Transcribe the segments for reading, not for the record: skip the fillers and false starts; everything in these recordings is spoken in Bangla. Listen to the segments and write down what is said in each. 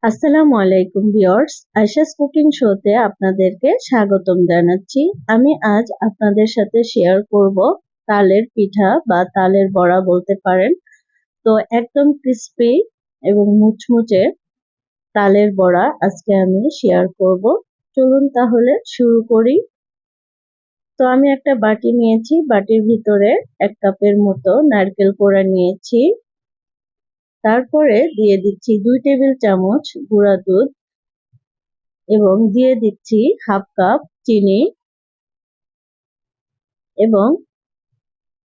আসসালামু আলাইকুম ভিউয়ার্স, আয়েশাস কুকিং শোতে আপনাদেরকে স্বাগতম জানাচ্ছি। আমি আজ আপনাদের সাথে শেয়ার করব তালের পিঠা বা তালের বড়া বলতে পারেন। তো একদম ক্রিস্পি এবং মুচমুচে তালের বড়া আজকে আমি শেয়ার করব। চলুন তাহলে শুরু করি। তো আমি একটা বাটি নিয়েছি, বাটির ভিতরে 1 কাপের মতো নারকেল কোড়া নিয়েছি। তারপরে দিয়ে দিচ্ছি 2 টেবিল চামচ গুঁড়া দুধ এবং দিয়ে দিচ্ছি 1/2 কাপ চিনি এবং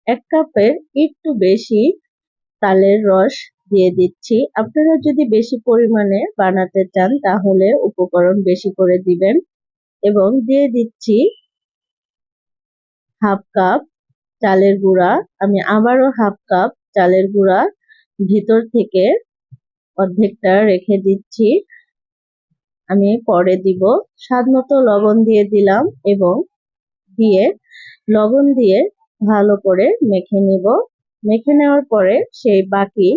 1 কাপের একটু বেশি তালের রস দিয়ে দিচ্ছি। আপনারা যদি বেশি পরিমাণে বানাতে চান তাহলে উপকরণ বেশি করে দিবেন এবং দিয়ে দিচ্ছি 1/2 কাপ চালের গুঁড়া। আমি আবারও 1/2 কাপ চালের গুঁড়া ভিতর থেকে অর্ধেকটা রেখে দিচ্ছি, আমি পরে দিব। স্বাদ মতো লবণ দিয়ে দিলাম এবং লবণ দিয়ে ভালো করে মেখে নিব। মেখে নেওয়ার পরে সেই বাকি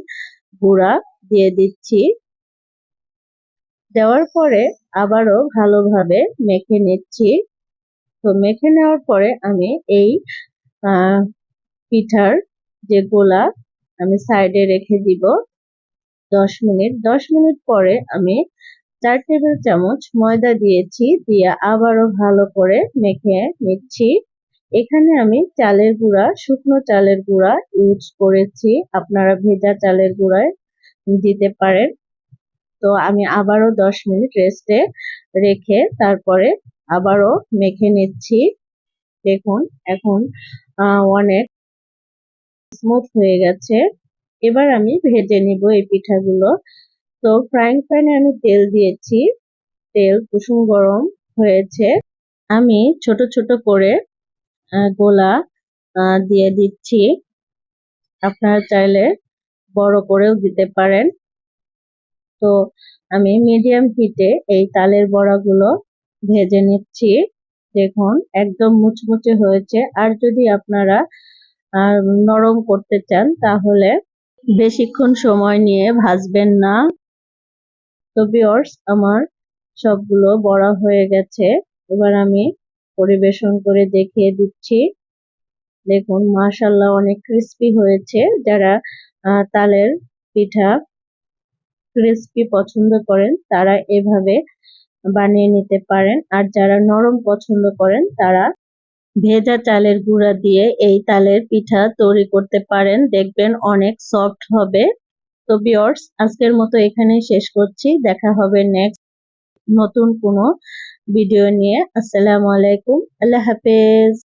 গুঁড়া দিয়ে দিচ্ছি। দেওয়ার পরে আবারও ভালোভাবে মেখে নিচ্ছি। তো মেখে নেওয়ার পরে আমি এই পিঠার যে গোলা আমি সাইডে রেখে দিব 10 মিনিট। 10 মিনিট পরে আমি 4 টেবিল চামচ ময়দা দিয়েছি, দিয়ে আবারও ভালো করে মেখে নিচ্ছি। এখানে আমি চালের গুঁড়া, শুকনো চালের গুঁড়া ইউজ করেছি, আপনারা ভেজা চালের গুঁড়ায় দিতে পারেন। তো আমি আবারও 10 মিনিট রেস্টে রেখে তারপরে আবারও মেখে নিচ্ছি। দেখুন এখন অনেক স্মুথ হয়ে গেছে। এবার আমি ভেজে নিব এই পিঠাগুলো। তো ফ্রাইং প্যানে আমি তেল দিয়েছি, তেল কুসুম গরম হয়েছে। আমি ছোট ছোট করে গোলা দিয়ে দিচ্ছি, আপনারা চাইলে বড় করেও দিতে পারেন। তো আমি মিডিয়াম হিটে এই তালের বড়াগুলো ভেজে নিচ্ছি। দেখুন একদম মুচমুচে হয়েছে। আর যদি আপনারা নরম করতে চান তাহলে বেশিক্ষণ সময় নিয়ে ভাজবেন না। তো ভিউয়ার্স, আমার সবগুলো বড়া হয়ে গেছে। এবার আমি পরিবেশন করে দেখিয়ে দিচ্ছি। দেখুন মাশাআল্লাহ অনেক ক্রিস্পি হয়েছে। যারা তালের পিঠা ক্রিস্পি পছন্দ করেন তারা এভাবে বানিয়ে নিতে পারেন। আর যারা নরম পছন্দ করেন তারা ভেজা চালের গুঁড়া দিয়ে এই তালের পিঠা তৈরি করতে পারেন, দেখবেন অনেক সফট হবে। তো ভিউয়ার্স, আজকের মতো এখানেই শেষ করছি। দেখা হবে নেক্সট নতুন কোনো ভিডিও নিয়ে। আসসালামু আলাইকুম, আল্লাহ হাফেজ।